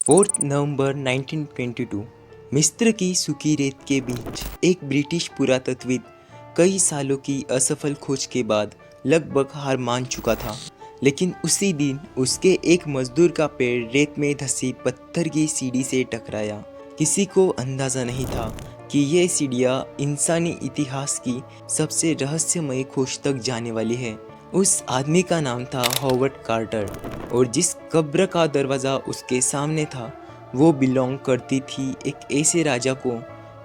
4 नवंबर 1922 मिस्र की सूखी रेत के बीच एक ब्रिटिश पुरातत्वविद कई सालों की असफल खोज के बाद लगभग हार मान चुका था। लेकिन उसी दिन उसके एक मजदूर का पैर रेत में धंसी पत्थर की सीढ़ी से टकराया। किसी को अंदाजा नहीं था कि ये सीढ़ियाँ इंसानी इतिहास की सबसे रहस्यमय खोज तक जाने वाली है। उस आदमी का नाम था हॉवर्ड कार्टर और जिस कब्र का दरवाज़ा उसके सामने था वो बिलोंग करती थी एक ऐसे राजा को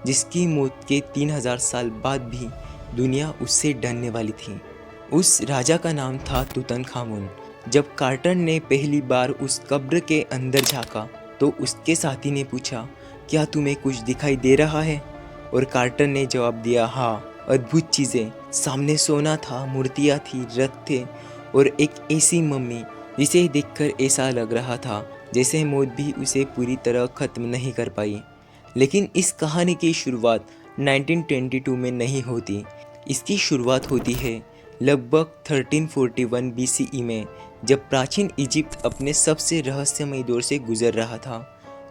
जिसकी मौत के 3000 साल बाद भी दुनिया उससे डरने वाली थी। उस राजा का नाम था तुतनखामुन। जब कार्टर ने पहली बार उस कब्र के अंदर झांका तो उसके साथी ने पूछा, क्या तुम्हें कुछ दिखाई दे रहा है? और कार्टर ने जवाब दिया, हाँ, अद्भुत चीज़ें। सामने सोना था, मूर्तियाँ थी, रथ थे और एक ऐसी मम्मी जिसे देखकर ऐसा लग रहा था जैसे मौत भी उसे पूरी तरह ख़त्म नहीं कर पाई। लेकिन इस कहानी की शुरुआत 1922 में नहीं होती। इसकी शुरुआत होती है लगभग 1341 BCE में, जब प्राचीन इजिप्ट अपने सबसे रहस्यमय दौर से गुजर रहा था।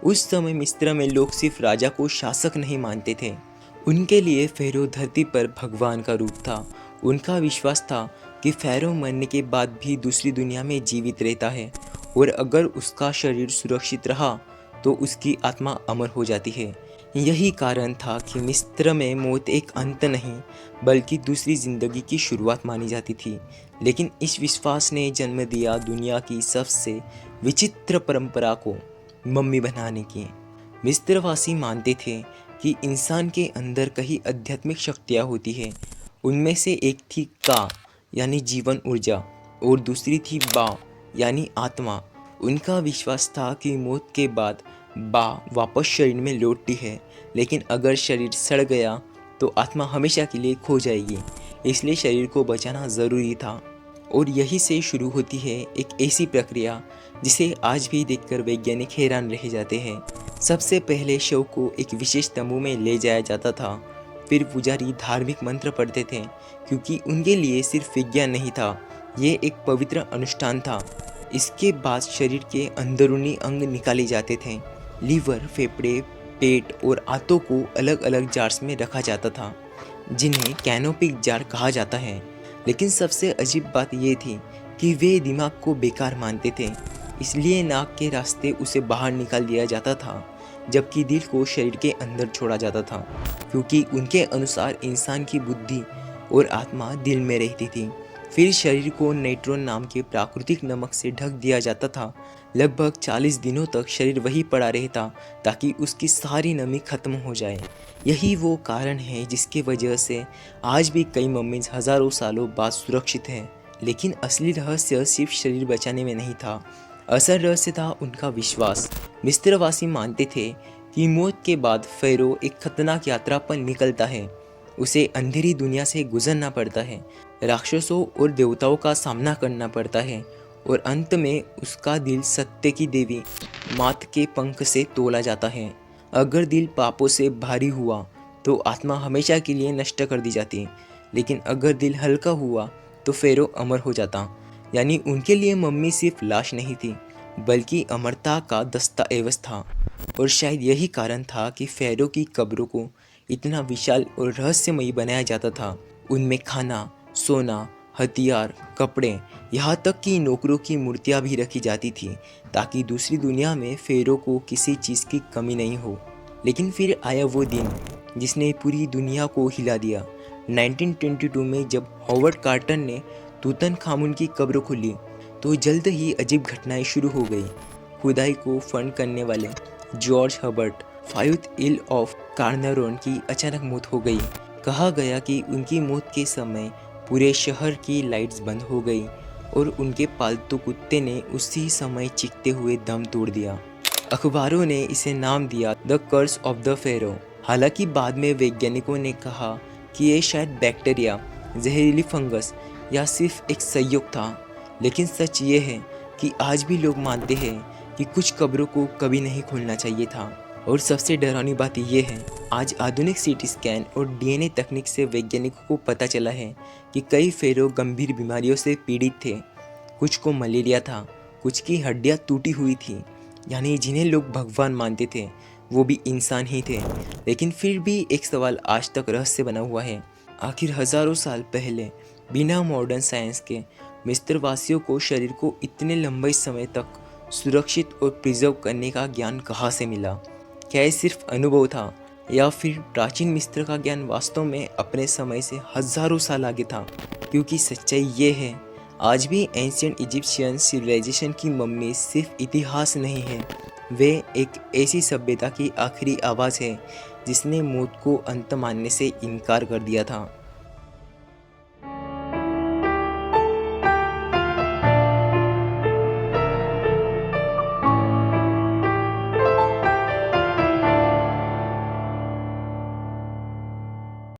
उस समय मिस्र में लोग सिर्फ राजा को शासक नहीं मानते थे, उनके लिए फ़ेरो धरती पर भगवान का रूप था। उनका विश्वास था कि फ़ेरो मरने के बाद भी दूसरी दुनिया में जीवित रहता है और अगर उसका शरीर सुरक्षित रहा तो उसकी आत्मा अमर हो जाती है। यही कारण था कि मिस्र में मौत एक अंत नहीं बल्कि दूसरी ज़िंदगी की शुरुआत मानी जाती थी। लेकिन इस विश्वास ने जन्म दिया दुनिया की सबसे विचित्र परंपरा को, मम्मी बनाने की। मिस्रवासी मानते थे कि इंसान के अंदर कई आध्यात्मिक शक्तियाँ होती हैं। उनमें से एक थी का यानी जीवन ऊर्जा और दूसरी थी बा यानी आत्मा। उनका विश्वास था कि मौत के बाद बा वापस शरीर में लौटती है, लेकिन अगर शरीर सड़ गया तो आत्मा हमेशा के लिए खो जाएगी। इसलिए शरीर को बचाना ज़रूरी था। और यही से शुरू होती है एक ऐसी प्रक्रिया जिसे आज भी देखकर वैज्ञानिक हैरान रह जाते हैं। सबसे पहले शव को एक विशेष तंबू में ले जाया जाता था। फिर पुजारी धार्मिक मंत्र पढ़ते थे, क्योंकि उनके लिए सिर्फ विज्ञान नहीं था, ये एक पवित्र अनुष्ठान था। इसके बाद शरीर के अंदरूनी अंग निकाले जाते थे। लीवर, फेफड़े, पेट और आंतों को अलग अलग जार्स में रखा जाता था, जिन्हें कैनोपिक जार कहा जाता है। लेकिन सबसे अजीब बात यह थी कि वे दिमाग को बेकार मानते थे, इसलिए नाक के रास्ते उसे बाहर निकाल दिया जाता था, जबकि दिल को शरीर के अंदर छोड़ा जाता था, क्योंकि उनके अनुसार इंसान की बुद्धि और आत्मा दिल में रहती थी। फिर शरीर को नाइट्रोन नाम के प्राकृतिक नमक से ढक दिया जाता था। लगभग 40 दिनों तक शरीर वहीं पड़ा रहता ताकि उसकी सारी नमी खत्म हो जाए। यही वो कारण है जिसकी वजह से आज भी कई मम्मीज हज़ारों सालों बाद सुरक्षित हैं। लेकिन असली रहस्य सिर्फ शरीर बचाने में नहीं था, असल रहस्य था उनका विश्वास। मिस्रवासी मानते थे कि मौत के बाद फ़ेरो एक खतरनाक यात्रा पर निकलता है। उसे अंधेरी दुनिया से गुजरना पड़ता है, राक्षसों और देवताओं का सामना करना पड़ता है और अंत में उसका दिल सत्य की देवी मात के पंख से तोला जाता है। अगर दिल पापों से भारी हुआ तो आत्मा हमेशा के लिए नष्ट कर दी जाती, लेकिन अगर दिल हल्का हुआ तो फ़ेरो अमर हो जाता। यानी उनके लिए मम्मी सिर्फ लाश नहीं थी बल्कि अमरता का दस्तावेज था। और शायद यही कारण था कि फ़ेरो की कब्रों को इतना विशाल और रहस्यमयी बनाया जाता था। उनमें खाना, सोना, हथियार, कपड़े, यहाँ तक कि नौकरों की मूर्तियाँ भी रखी जाती थी ताकि दूसरी दुनिया में फ़ेरो को किसी चीज़ की कमी नहीं हो। लेकिन फिर आया वो दिन जिसने पूरी दुनिया को हिला दिया। 1922 में जब हॉवर्ड कार्टर ने तुतनखामुन की कब्र खोली तो जल्द ही अजीब घटनाएं शुरू हो गई। खुदाई को फंड करने वाले George Herbert 5th earl of Carnarvon की अचानक मौत हो गई। कहा गया कि उनकी मौत के समय पूरे शहर की लाइट्स बंद हो गई और उनके पालतू कुत्ते ने उसी समय चीखते हुए दम तोड़ दिया। अखबारों ने इसे नाम दिया the curse of the pharaoh. हालांकि बाद में वैज्ञानिकों ने कहा कि ये शायद बैक्टीरिया, जहरीली फंगस या सिर्फ एक संयोग था। लेकिन सच ये है कि आज भी लोग मानते हैं कि कुछ कब्रों को कभी नहीं खोलना चाहिए था। और सबसे डरावनी बात यह है, आज आधुनिक सीटी स्कैन और डीएनए तकनीक से वैज्ञानिकों को पता चला है कि कई फ़ेरो गंभीर बीमारियों से पीड़ित थे। कुछ को मलेरिया था, कुछ की हड्डियां टूटी हुई थी यानी जिन्हें लोग भगवान मानते थे वो भी इंसान ही थे। लेकिन फिर भी एक सवाल आज तक रहस्य बना हुआ है, आखिर हजारों साल पहले बिना मॉडर्न साइंस के मिस्रवासियों को शरीर को इतने लंबे समय तक सुरक्षित और प्रिजर्व करने का ज्ञान कहाँ से मिला? क्या ये सिर्फ अनुभव था या फिर प्राचीन मिस्र का ज्ञान वास्तव में अपने समय से हजारों साल आगे था? क्योंकि सच्चाई ये है, आज भी एंशियंट इजिप्शियन सिविलाइजेशन की मम्मी सिर्फ इतिहास नहीं है, वे एक ऐसी सभ्यता की आखिरी आवाज़ है जिसने मौत को अंत मानने से इनकार कर दिया था।